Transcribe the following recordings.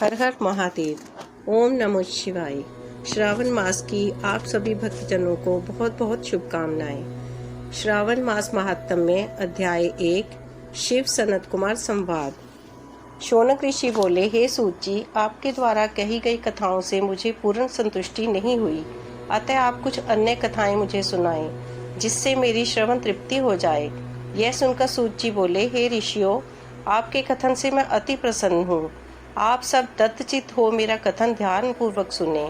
हर हर महादेव। ओम नमः शिवाय। श्रावण मास की आप सभी भक्तजनों को बहुत बहुत शुभकामनाएं। श्रावण मास महात्म्य में अध्याय 1 शिव सनत कुमार संवाद। शौनक ऋषि बोले, हे सूत जी, आपके द्वारा कही गई कथाओं से मुझे पूर्ण संतुष्टि नहीं हुई, अतः आप कुछ अन्य कथाएं मुझे सुनाएं जिससे मेरी श्रवण तृप्ति हो जाए। यह सुनकर सूत जी बोले, हे ऋषियों, आपके कथन से मैं अति प्रसन्न हूँ। आप सब दत्तचित हो मेरा कथन ध्यान पूर्वक सुने।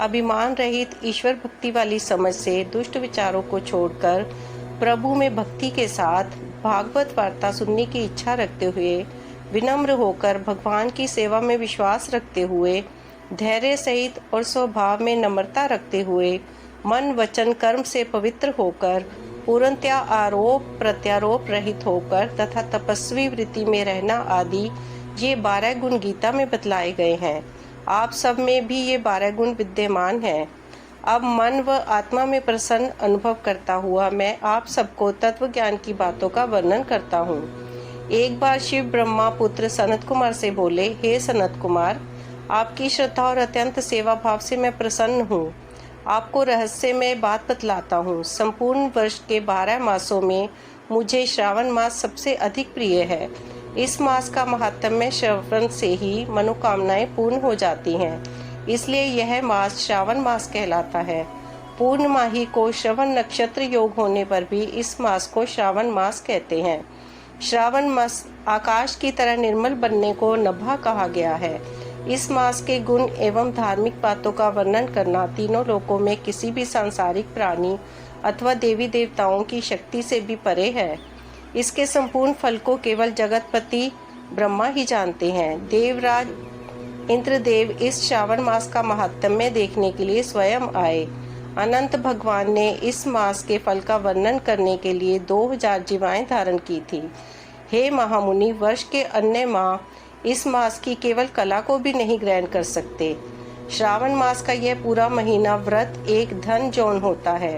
अभिमान रहित ईश्वर भक्ति वाली समझ से दुष्ट विचारों को छोड़कर प्रभु में भक्ति के साथ भागवत वार्ता सुनने की इच्छा रखते हुए, विनम्र होकर भगवान की सेवा में विश्वास रखते हुए, धैर्य सहित और स्वभाव में नम्रता रखते हुए, मन वचन कर्म से पवित्र होकर, पूर्णतया आरोप प्रत्यारोप रहित होकर तथा तपस्वी वृत्ति में रहना आदि ये 12 गुण गीता में बतलाए गए हैं। आप सब में भी ये 12 गुण विद्यमान हैं। अब मन व आत्मा में प्रसन्न अनुभव करता हुआ मैं आप सबको तत्व ज्ञान की बातों का वर्णन करता हूँ। एक बार शिव ब्रह्मा पुत्र सनत कुमार से बोले, हे सनत कुमार, आपकी श्रद्धा और अत्यंत सेवा भाव से मैं प्रसन्न हूँ। आपको रहस्यमय बात बतलाता हूँ। संपूर्ण वर्ष के 12 मासों में मुझे श्रावण मास सबसे अधिक प्रिय है। इस मास का महात्म्य श्रवण से ही मनोकामनाएं पूर्ण हो जाती हैं, इसलिए यह मास श्रावण मास कहलाता है। पूर्णमाही को श्रवण नक्षत्र योग होने पर भी इस मास को श्रावण मास कहते हैं। श्रावण मास आकाश की तरह निर्मल बनने को नभा कहा गया है। इस मास के गुण एवं धार्मिक बातों का वर्णन करना तीनों लोकों में किसी भी सांसारिक प्राणी अथवा देवी देवताओं की शक्ति से भी परे है। इसके संपूर्ण फल को केवल जगतपति ब्रह्मा ही जानते हैं। देवराज इंद्रदेव इस श्रावण मास का महात्म्य देखने के लिए स्वयं आए। अनंत भगवान ने इस मास के फल का वर्णन करने के लिए 2000 जीवाएं धारण की थी। हे महामुनि, वर्ष के अन्य माह इस मास की केवल कला को भी नहीं ग्रहण कर सकते। श्रावण मास का यह पूरा महीना व्रत एक धन जौन होता है।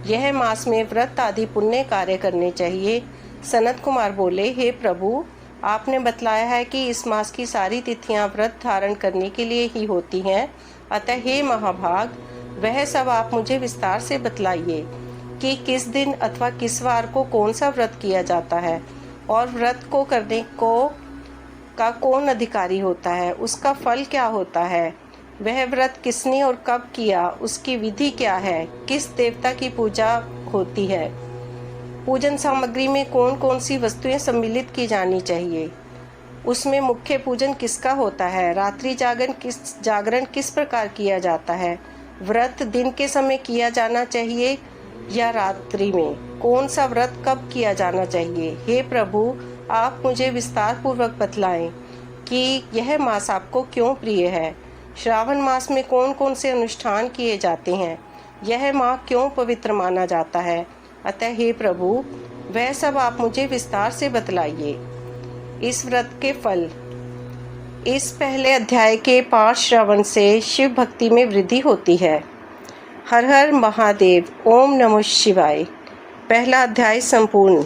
यह मास में व्रत आदि पुण्य कार्य करने चाहिए। सनत कुमार बोले, हे प्रभु, आपने बतलाया है कि इस मास की सारी तिथियां व्रत धारण करने के लिए ही होती हैं, अतः हे महाभाग, वह सब आप मुझे विस्तार से बतलाइए कि किस दिन अथवा किस वार को कौन सा व्रत किया जाता है और व्रत को करने का कौन अधिकारी होता है, उसका फल क्या होता है, वह व्रत किसने और कब किया, उसकी विधि क्या है, किस देवता की पूजा होती है, पूजन सामग्री में कौन कौन सी वस्तुएं सम्मिलित की जानी चाहिए, उसमें मुख्य पूजन किसका होता है, रात्रि जागरण किस प्रकार किया जाता है, व्रत दिन के समय किया जाना चाहिए या रात्रि में, कौन सा व्रत कब किया जाना चाहिए। हे प्रभु, आप मुझे विस्तार पूर्वक बतलाएं कि यह मास आपको क्यों प्रिय है। श्रावण मास में कौन कौन से अनुष्ठान किए जाते हैं, यह माह क्यों पवित्र माना जाता है। अतः हे प्रभु, वह सब आप मुझे विस्तार से बतलाइए। इस व्रत के फल। इस पहले अध्याय के 5 श्रवण से शिव भक्ति में वृद्धि होती है। हर हर महादेव। ओम नमः शिवाय। पहला अध्याय संपूर्ण।